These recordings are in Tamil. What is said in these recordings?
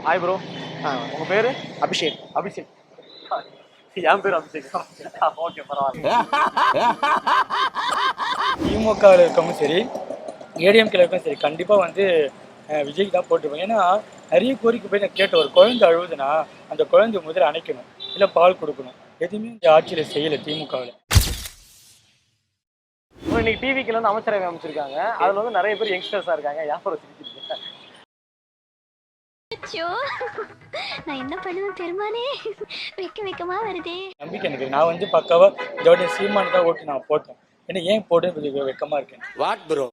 Hi bro. உங்க பேரு? அபிஷேக். அபிஷேக். என் பேர் அபிஷேக். ஓகே, பரவாயில்ல. திமுகவில் இருக்கவும் சரி, ஏடிஎம்கேல இருக்கவும் சரி, கண்டிப்பாக வந்து விஜய்க்கு தான் போட்டுருப்பேன். ஏன்னா நிறைய கோரிக்கை போய் நான் கேட்ட, ஒரு குழந்தை அழுகுதுன்னா அந்த குழந்தை முதல்ல அணைக்கணும், இல்லை பால் கொடுக்கணும். எதுவுமே இந்த ஆட்சியில் செய்யலை திமுகவில். இன்னைக்கு டிவிக்கில் வந்து அமைச்சரவை அமைச்சிருக்காங்க. அதுல வந்து நிறைய பேர் யங்ஸ்டர்ஸா இருக்காங்க. யாரும் சிரிச்சிருக்கீங்க? நான் என்ன பண்ணுவேன் பெருமானே, வெக்கமா வருதே. நம்பிக்கை எனக்கு. நான் வந்து பக்காவா இதோட சீமானு தான் ஓட்டு நான் போட்டேன். ஏன்னா ஏன் போட்டு வெக்கமா இருக்கேன். What bro,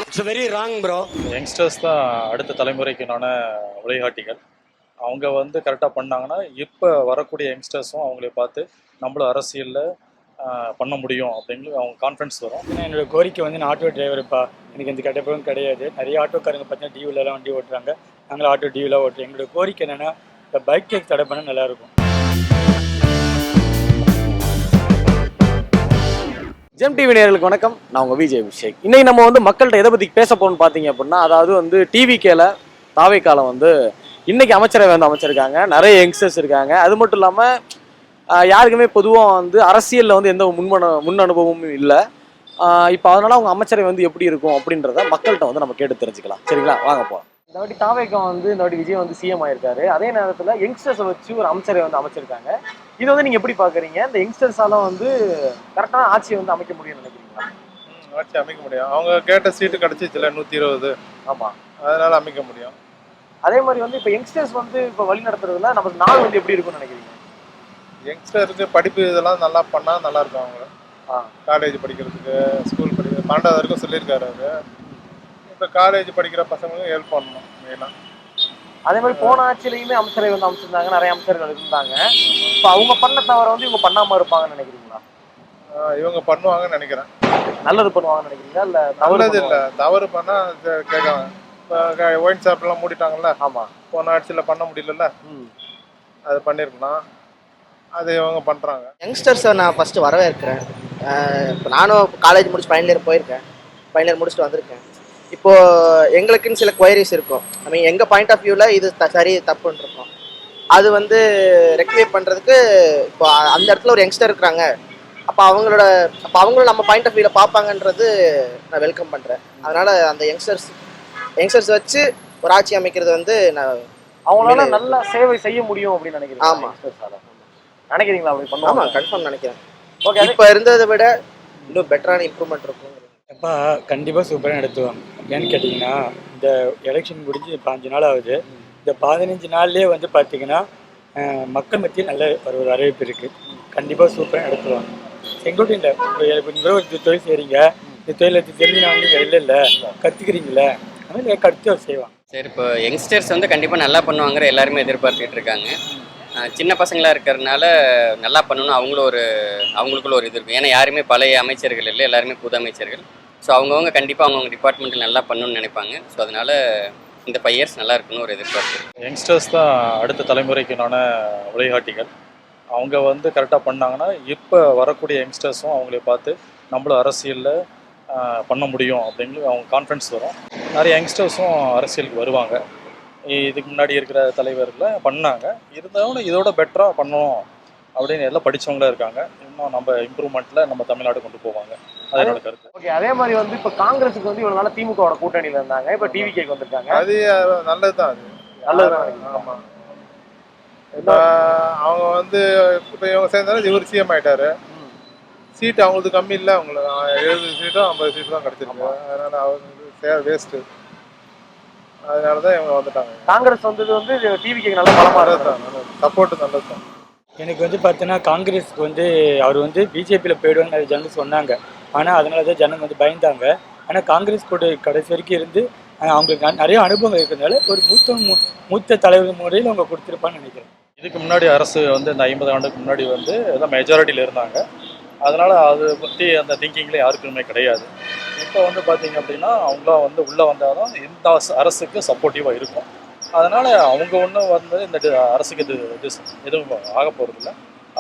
it's very wrong bro. Youngsters தான் அடுத்த தலைமுறைக்குனான வழிகாட்டிகள். அவங்க வந்து கரெக்டாக பண்ணாங்கன்னா இப்போ வரக்கூடிய யங்ஸ்டர்ஸும் அவங்களே பார்த்து நம்மளும் அரசியலில் பண்ண முடியும் அப்படிங்கிற அவங்க கான்ஃபிடன்ஸ் வரும். ஏன்னா என்னோட கோரிக்கை வந்து நான் ஆட்டோ டிரைவருப்பா, எனக்கு எந்த கட்டப்பவும் கிடையாது. நிறைய ஆட்டோக்காரங்க பார்த்தீங்கன்னா டிவிலலாம் வண்டி ஓட்டுறாங்க, நாங்களும் ஆட்டோ டிவிலாம் ஓட்டுறோம். எங்களோட கோரிக்கை என்னென்னா இந்த பைக் டேக்ஸ் தடை பண்ணால் நல்லாயிருக்கும். ஜெம் டிவி நேயர்களுக்கு வணக்கம். நான் உங்க விஜய் அபிஷேக். இன்னைக்கு நம்ம வந்து மக்கள்கிட்ட எதை பத்தி பேச போகணும்னு பார்த்தீங்க அப்படின்னா, அதாவது வந்து டிவிகேல தாவேக்கால வந்து இன்னைக்கு அமைச்சரவை வந்து அமைச்சிருக்காங்க. நிறைய யங்ஸ்டர்ஸ் இருக்காங்க. அது மட்டும் இல்லாமல் யாருக்குமே பொதுவாக வந்து அரசியலில் வந்து எந்த முன் அனுபவமும் இல்லை. இப்போ அதனால அவங்க அமைச்சரவை வந்து எப்படி இருக்கும் அப்படின்றத மக்கள்கிட்ட வந்து நம்ம கேட்டு தெரிஞ்சுக்கலாம். சரிங்களா, வாங்க போகலாம். இந்த வாட்டி தாவேக்கா வந்து இந்த வாட்டி விஜய் வந்து சிஎம் ஆயிருக்காரு. அதே நேரத்தில் யங்ஸ்டர்ஸை வச்சு ஒரு அமைச்சரவை வந்து அமைச்சிருக்காங்க. இது வந்து நீங்க எப்படி பாக்குறீங்க? இந்த யங்ஸ்டர்ஸால வந்து கரெக்டான ஆட்சியை வந்து அமைக்க முடியும்னு நினைக்கிறீங்களா? ஆட்சி அமைக்க முடியும். அவங்க கேட்ட சீட்டு கிடைச்சிச்சுல 120. ஆமா, அதனால அமைக்க முடியும். அதே மாதிரி வந்து இப்போ யங்ஸ்டர்ஸ் வந்து இப்போ வழி நடத்துறதுல நமக்கு நாள் வந்து எப்படி இருக்கும்னு நினைக்கிறீங்க? யங்ஸ்டருக்கு படிப்பு இதெல்லாம் நல்லா பண்ணால் நல்லா இருக்கும். அவங்க காலேஜ் படிக்கிறதுக்கு, ஸ்கூல் படிக்கிறது 12வது வரைக்கும் சொல்லியிருக்காரு அவர். இப்போ காலேஜ் படிக்கிற பசங்களும் ஹெல்ப் பண்ணணும் மெயினாக. அதே மாதிரி போன ஆட்சியிலையுமே அமைச்சரை வந்து அமைச்சிருந்தாங்க, நிறைய அமைச்சர்கள் இருந்தாங்க. இப்போ அவங்க பண்ண தவிர வந்து இவங்க பண்ணாம இருப்பாங்கன்னு நினைக்கிறீங்களா? இவங்க பண்ணுவாங்கன்னு நினைக்கிறேன். நல்லது பண்ணுவாங்கன்னு நினைக்கிறீங்களா? இல்லை நல்லது இல்லை, தவறு பண்ணால் கேட்காங்க. இப்போ ஒயின் ஷாப்லாம் மூடிட்டாங்கல்ல. ஆமாம், போன ஆட்சியில் பண்ண முடியலல்ல, அது பண்ணியிருக்கலாம். அது இவங்க பண்ணுறாங்க. யங்ஸ்டர்ஸை நான் ஃபஸ்ட்டு வரவேற்கிறேன். இப்போ நானும் காலேஜ் முடிச்சு ஃபைனல் இயர் போயிருக்கேன், ஃபைனல் இயர் முடிச்சுட்டு வந்திருக்கேன். இப்போது எங்களுக்குன்னு சில குவைரிஸ் இருக்கும். ஐ மீன் எங்கள் பாயிண்ட் ஆஃப் வியூவில் இது சரி தப்புன்னு இருக்கும். அது வந்து ரெக்டிஃபை பண்ணுறதுக்கு இப்போ அந்த இடத்துல ஒரு யங்ஸ்டர் இருக்கிறாங்க. அப்போ அவங்களும் நம்ம பாயிண்ட் ஆஃப் வியூவில் பார்ப்பாங்கன்றது நான் வெல்கம் பண்ணுறேன். அதனால் அந்த யங்ஸ்டர்ஸ் வச்சு ஒரு ஆட்சி அமைக்கிறது வந்து நான் அவங்களால நல்ல சேவை செய்ய முடியும் அப்படின்னு நினைக்கிறேன். ஆமாம், நினைக்கிறீங்களா? அப்படி பண்ணுவாங்க? ஆமாம், கன்ஃபார்ம் நினைக்கிறேன். ஓகே, இப்போ இருந்ததை விட இன்னும் பெட்டரான இம்ப்ரூவ்மெண்ட் இருக்கும். அப்பா கண்டிப்பாக சூப்பராக நடத்துவாங்க. ஏன்னு கேட்டிங்கன்னா இந்த எலெக்ஷன் முடிஞ்சு 5 நாள் ஆகுது. இந்த 15 நாள்லேயே வந்து பார்த்திங்கன்னா மக்கள் மத்தியில் நல்ல ஒரு வரவேற்பு இருக்குது. கண்டிப்பாக சூப்பராக நடத்துவாங்க. செங்கோட்டையில் இப்போ நீங்கள் ஒரு தொழில் செய்கிறீங்க, இந்த தொழிலை தெரிஞ்சுனாங்க, நீங்கள் இல்லை கற்றுக்குறீங்களே, அதனால் கடுத்து அவர் செய்வாங்க. சரி, இப்போ யங்ஸ்டர்ஸ் வந்து கண்டிப்பாக நல்லா பண்ணுவாங்கிற எல்லாருமே எதிர்பார்த்துட்டு இருக்காங்க. சின்ன பசங்களாக இருக்கிறதுனால நல்லா பண்ணணும் அவங்களுக்குள்ள ஒரு இது இருக்கும். ஏன்னா யாருமே பழைய அமைச்சர்கள் இல்லை, எல்லாருமே புது அமைச்சர்கள். ஸோ அவங்கவுங்க கண்டிப்பாக அவங்கவுங்க டிபார்ட்மெண்ட்டில் நல்லா பண்ணணும்னு நினைப்பாங்க. ஸோ அதனால் இந்த 5 இயர்ஸ் நல்லா இருக்குன்னு ஒரு எதிர்பார்ப்பு. யங்ஸ்டர்ஸ் தான் அடுத்த தலைமுறைக்குனான வழிகாட்டிகள். அவங்க வந்து கரெக்டாக பண்ணாங்கன்னா இப்போ வரக்கூடிய யங்ஸ்டர்ஸும் அவங்களே பார்த்து நம்மளும் அரசியலில் பண்ண முடியும் அப்படிங்கிற அவங்க கான்ஃபிடன்ஸ் வரும். நிறைய யங்ஸ்டர்ஸும் அரசியலுக்கு வருவாங்க. இதுக்கு முன்னாடி இருக்கிற தலைவர்களை பண்ணாங்க, இருந்தாலும் இதோட பெட்டராக பண்ணணும் அப்படின்னு எல்லாம் படித்தவங்களே இருக்காங்க. இன்னும் நம்ம இம்ப்ரூவ்மெண்ட்டில் நம்ம தமிழ்நாடு கொண்டு போவாங்க. அது என்னோட கருத்து. ஓகே, அதே மாதிரி வந்து இப்போ காங்கிரஸுக்கு வந்து இவ்வளோ நாள் திமுகவோட கூட்டணியில் இருந்தாங்க, இப்போ டிவிகேக்கு வந்திருக்காங்க. அது நல்லது தான். அது நல்லது தான். ஆமாம், இப்போ அவங்க வந்து இப்போ இவங்க சேர்ந்தாலும் இவர் சிஎம் ஆகிட்டாரு. சீட்டு அவங்களுக்கு கம்மி இல்லை, அவங்களுக்கு 70 சீட்டோ 50 சீட்டு தான் கிடச்சிருக்கு. அதனால் அவங்க வேஸ்ட்டு. அதனால தான் இவங்க வந்துட்டாங்க. காங்கிரஸ் வந்தது வந்து டிவிகேக்கு நல்ல பலமாக தான், சப்போர்ட்டு நல்லது தான். எனக்கு வந்து பார்த்தீங்கன்னா காங்கிரஸுக்கு வந்து அவர் வந்து பிஜேபியில் போயிடுவான்னு நிறைய ஜனங்க சொன்னாங்க. ஆனால் அதனால தான் ஜனங்க வந்து பயந்தாங்க. ஆனால் காங்கிரஸ் கூட கடைசி வரைக்கும் இருந்து அவங்களுக்கு நிறைய அனுபவங்கள் இருக்கிறதுனால ஒரு மூத்த தலைவர் முறையில் அவங்க கொடுத்துருப்பான்னு நினைக்கிறேன். இதுக்கு முன்னாடி அரசு வந்து இந்த 50 ஆண்டுக்கு முன்னாடி வந்து எல்லாம் மெஜாரிட்டியில் இருந்தாங்க. அதனால் அதை பற்றி அந்த திங்கிங்லேயே யாருக்குமே கிடையாது. இப்போ வந்து பார்த்திங்க அப்படின்னா அவங்களாம் வந்து உள்ளே வந்தால் தான் இந்த அரசுக்கு சப்போர்ட்டிவாக இருக்கும். அதனால் அவங்க ஒன்றும் வந்து இந்த அரசுக்கு இது எதுவும் ஆக போகிறதில்ல.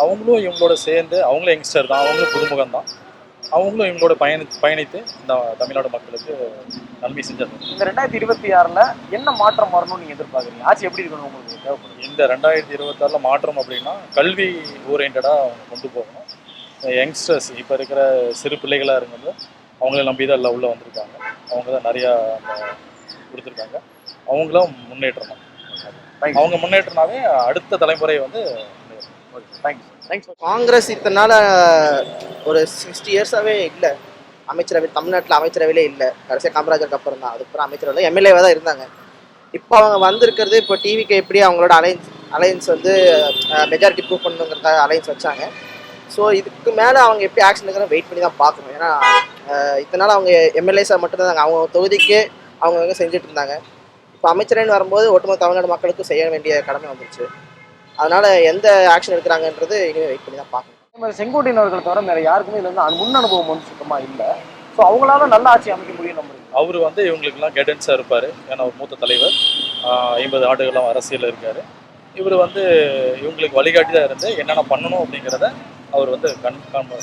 அவங்களும் இவங்களோட சேர்ந்து, அவங்களும் யங்ஸ்டர் தான், அவங்களும் புதுமுகம் தான், அவங்களும் இவங்களோட பயணித்து இந்த தமிழ்நாடு மக்களுக்கு நன்மை செஞ்சது. இந்த 2026ல என்ன மாற்றம் வரணும்னு நீங்க எதிர்பார்க்குறீங்க? ஆட்சி எப்படி இருக்கணும் உங்களுக்கு தேவைப்படுது? இந்த 2026ல மாற்றம் அப்படின்னா கல்வி ஓரியன்டாக அவங்க கொண்டு போகணும். யங்ஸ்டர்ஸ் இப்போ இருக்கிற சிறு பிள்ளைகளாக இருக்கிறது அவங்கள நம்பி தான் எல்லாம் உள்ளே வந்திருக்காங்க. அவங்க தான் நிறையா கொடுத்துருக்காங்க. அவங்களும் முன்னேற்றணும். அவங்க முன்னேற்றினாவே அடுத்த தலைமுறை வந்து தேங்க்ஸ். காங்கிரஸ் இத்தனை நாள் ஒரு 60 இயர்ஸாகவே இல்லை அமைச்சரவை, தமிழ்நாட்டில் அமைச்சரவையிலே இல்லை. கடைசியாக காமராஜருக்கு அப்புறம் தான், அதுக்கப்புறம் அமைச்சரவையில் எம்எல்ஏவாக தான் இருந்தாங்க. இப்போ அவங்க வந்திருக்கிறது இப்போ டிவிக்கு எப்படி அவங்களோட அலையன்ஸ் வந்து மெஜாரிட்டி ப்ரூவ் பண்ணுங்கிறதுக்காக அலையன்ஸ் வச்சாங்க. ஸோ இதுக்கு மேலே அவங்க எப்படி ஆக்ஷன் எடுக்கிறத வெயிட் பண்ணி தான் பார்க்கணும். ஏன்னா இத்தனை நாள் அவங்க எம்எல்ஏஸாக மட்டும்தான் அவங்க தொகுதிக்கு அவங்க செஞ்சுட்டு இருந்தாங்க. இப்போ அமைச்சரவைன்னு வரும்போது ஒட்டுமொத்த தமிழ்நாடு மக்களுக்கும் செய்ய வேண்டிய கடமை வந்துருச்சு. அதனால் எந்த ஆக்ஷன் எடுக்கிறாங்கன்றது இனிமேல் வெயிட் பண்ணி தான் பார்க்கணும். அதே மாதிரி செங்கோட்டையன் அவர்களை தவிர வேறு யாருக்குமே இதில் வந்து முன் அனுபவம் வந்து சுத்தமாக இல்லை. ஸோ அவங்களால நல்ல ஆட்சி அமைக்க முடியும் நம்புறீங்க? அவர் வந்து இவங்களுக்கெல்லாம் கைடன்ஸாக இருப்பார். ஏன்னா ஒரு மூத்த தலைவர், 50 ஆண்டுகளாக அரசியலில் இருக்கார். இவர் வந்து இவங்களுக்கு வழிகாட்டி தான் இருந்து என்னென்ன பண்ணணும் அப்படிங்கிறத அவர் வந்து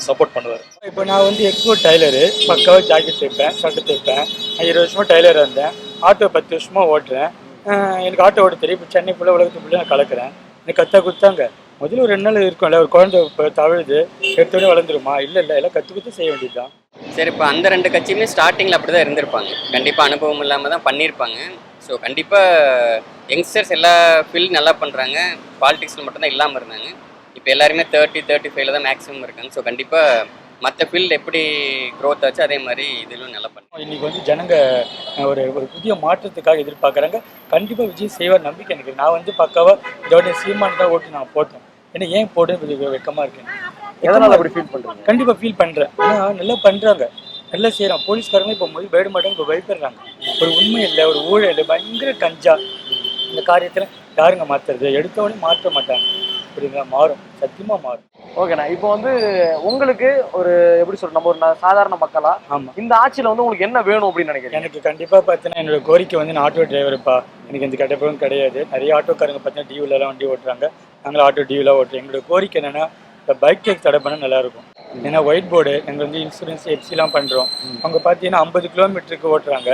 சப்போர்ட் பண்ணுவார். இப்போ நான் வந்து எக்ஸ்போர்ட் டைலரு, பக்காவாக ஜாக்கெட் தைப்பேன், ஷர்ட்டு தைப்பேன். நான் 20 வருஷமாக டைலர் இருந்தேன். ஆட்டோ 10 வருஷமாக ஓட்டுறேன். எனக்கு ஆட்டோ ஓட்ட தெரியும். இப்போ சென்னை ஃபுல்லாக உலகத்துக்குள்ளே நான் கலக்கிறேன். எனக்கு கொடுத்தாங்க. முதல்ல ஒரு 2 நாள் இருக்கும்ல, ஒரு குழந்தை இப்போ தவழுது எடுத்தோடனே வளர்ந்துருமா? இல்லை எல்லாம் கற்று செய்ய வேண்டியது தான். சரி, இப்போ அந்த 2 கட்சியுமே ஸ்டார்டிங்கில் அப்படி தான் இருந்திருப்பாங்க. கண்டிப்பாக அனுபவம் இல்லாமல் தான் பண்ணியிருப்பாங்க. ஸோ கண்டிப்பாக யங்ஸ்டர்ஸ் எல்லா ஃபீல்டும் நல்லா பண்ணுறாங்க. பாலிடிக்ஸில் மட்டும்தான் இல்லாமல் இருந்தாங்க. இப்போ எல்லாருமே 30-35 தான் மேக்ஸிமம் இருக்காங்க. ஸோ கண்டிப்பாக மற்ற ஃபீல்டு எப்படி க்ரோத் ஆச்சு அதே மாதிரி இதிலும் நல்லா பண்ணுறாங்க. இன்றைக்கி வந்து ஜனங்க ஒரு புதிய மாற்றத்துக்காக எதிர்பார்க்குறாங்க. கண்டிப்பாக விஜய் செய்வார் நம்பிக்கை எனக்கு. நான் வந்து பக்காவாக இதோட சீமான் தான் ஓட்டு நான் போட்டேன். ஏன்னா ஏன் போட்டு கொஞ்சம் வெக்கமாக இருக்கேன். எதனால் அப்படி ஃபீல் பண்ணுறேன்? கண்டிப்பாக ஃபீல் பண்ணுறேன். ஏன்னா நல்லா பண்ணுறாங்க, நல்லா செய்கிறாங்க. போலீஸ்காரங்க இப்போ போய் போயிட மாட்டாங்க, இப்போ பயப்படுறாங்க. ஒரு உண்மை இல்லை, ஒரு ஊழல் இல்லை, பயங்கர கஞ்சா. இந்த காரியத்தில் யாருங்க மாற்றுறது? எடுத்தவொடனே மாற்ற மாட்டாங்க. அப்படிங்களா? மாறும், சத்தியமாக மாறும். ஓகேண்ணா, இப்போ வந்து உங்களுக்கு ஒரு எப்படி சொல்ற, நம்ம ஒரு சாதாரண மக்களா ஆமாம், இந்த ஆட்சியில் வந்து உங்களுக்கு என்ன வேணும் அப்படின்னு நினைக்கிறேன்? எனக்கு கண்டிப்பாக பார்த்தீங்கன்னா என்னோட கோரிக்கை வந்து நான் ஆட்டோ டிரைவருப்பா. எனக்கு இந்த கட்டப்பவும் கிடையாது. நிறைய ஆட்டோக்காரங்க பார்த்தீங்கன்னா டிவிலலாம் வண்டி ஓட்டுறாங்க. நாங்களும் ஆட்டோ டிவிலாம் ஓட்டுறோம். எங்களோட கோரிக்கை என்னென்னா இப்போ பைக் டேக்ஸ் தடை பண்ணால் நல்லாயிருக்கும். ஏன்னா ஒயிட் போர்டு எங்கள் வந்து இன்சூரன்ஸ் எஃப்சிலாம் பண்ணுறோம். அவங்க பார்த்தீங்கன்னா 50 கிலோமீட்டருக்கு ஓட்டுறாங்க,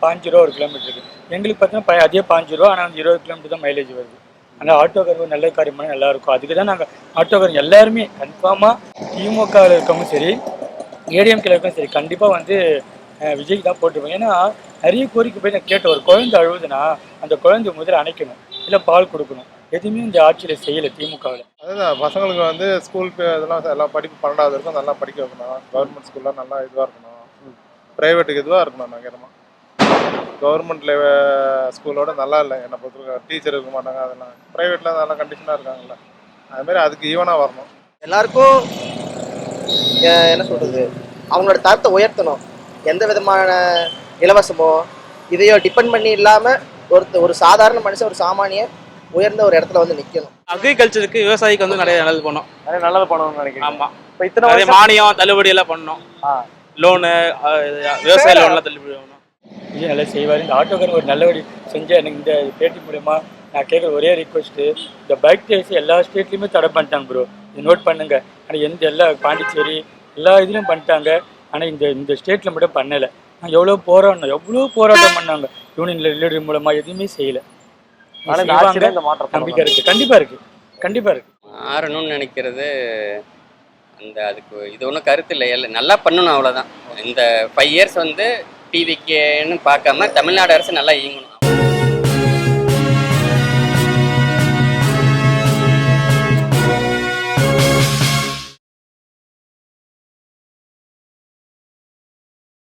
5 ரூபா ஒரு கிலோமீட்டருக்கு. எங்களுக்கு பார்த்தீங்கன்னா அதே 5 ரூபா, ஆனால் 20 கிலோமீட்டர் தான் மைலேஜ் வருது. ஆனால் ஆட்டோக்காரங்க நல்ல காரியம் பண்ணால் நல்லாயிருக்கும். அதுக்கு தான் நாங்கள் ஆட்டோக்காரங்க எல்லாருமே கன்ஃபார்மாக திமுகவில் இருக்கவும் சரி, ஏடிஎம்கேல இருக்கவும் சரி, கண்டிப்பாக வந்து விஜய்க்கு தான் போட்டுருப்போம். ஏன்னா நிறைய கோரிக்கை போய் நான் கேட்டேன். ஒரு குழந்தை அழுவுதுன்னா அந்த குழந்தை முதல்ல அணைக்கணும், இல்லை பால் கொடுக்கணும். எதுவுமே இந்த ஆட்சியில் செய்யலை திமுகவில். அதுதான் பசங்களுக்கு வந்து ஸ்கூல் இதெல்லாம் எல்லாம் படிப்பு 12வது வரைக்கும் நல்லா படிக்க வைக்கணும். கவர்மெண்ட் ஸ்கூல்லாம் நல்லா இதுவாக இருக்கணும், ப்ரைவேட்டுக்கு இதுவாக இருக்கணும். நகரமாக கவர்மெண்ட்ல ஸ்கூலோட நல்லா இல்லை என்னை பொறுத்தவரைக்கும். டீச்சர் இருக்க மாட்டாங்க, அதெல்லாம் ப்ரைவேட்டில் நல்லா கண்டிஷனாக இருக்காங்கல்ல, அதுமாரி அதுக்கு ஈவனாக வரணும். எல்லாருக்கும் என்ன சொல்கிறது, அவங்களோட தரத்தை உயர்த்தணும். எந்த விதமான இலவசமோ இதையோ டிபெண்ட் பண்ணி இல்லாமல் ஒரு சாதாரண மனுஷன், ஒரு சாமானிய உயர்ந்த ஒரு இடத்துல வந்து நிற்கணும். அக்ரிகல்ச்சருக்கு, விவசாயிக்கு வந்து நிறைய நல்லது பண்ணணும். நிறைய நல்லது பண்ணணும்னு நினைக்கிறேன். ஆமாம், இப்போ இத்தனை நிறைய மானியம் தள்ளுபடி எல்லாம் பண்ணணும். லோனு, விவசாய லோன்லாம் தள்ளுபடி பண்ணணும். விஜய் நல்லா செய்வார். இந்த ஆட்டோக்காரங்க ஒரு நல்லபடி செஞ்சால் எனக்கு இந்த பேட்டி மூலமா நான் கேட்குற ஒரே ரிக்வஸ்ட்டு, இந்த பைக் டேக்ஸ் எல்லா ஸ்டேட்லேயுமே தடை பண்ணிட்டாங்க ப்ரோ. இது நோட் பண்ணுங்க. ஆனால் எல்லா பாண்டிச்சேரி எல்லா இதுலையும் பண்ணிட்டாங்க. ஆனால் இந்த ஸ்டேட்டில் மட்டும் பண்ணலை. நான் எவ்வளோ போராட்டம் பண்ணாங்க. யூனியன் லீடர் மூலமாக எதுவுமே செய்யலை. நம்பிக்கை இருக்குது, கண்டிப்பாக இருக்குது. மாறணும்னு நினைக்கிறது அதுக்கு இது ஒன்றும் கருத்து இல்லை. நல்லா பண்ணணும், அவ்வளோதான். இந்த 5 இயர்ஸ் வந்து டிவிக்குன்னு பார்க்காம தமிழ்நாடு அரசு நல்லா இயங்கணும்.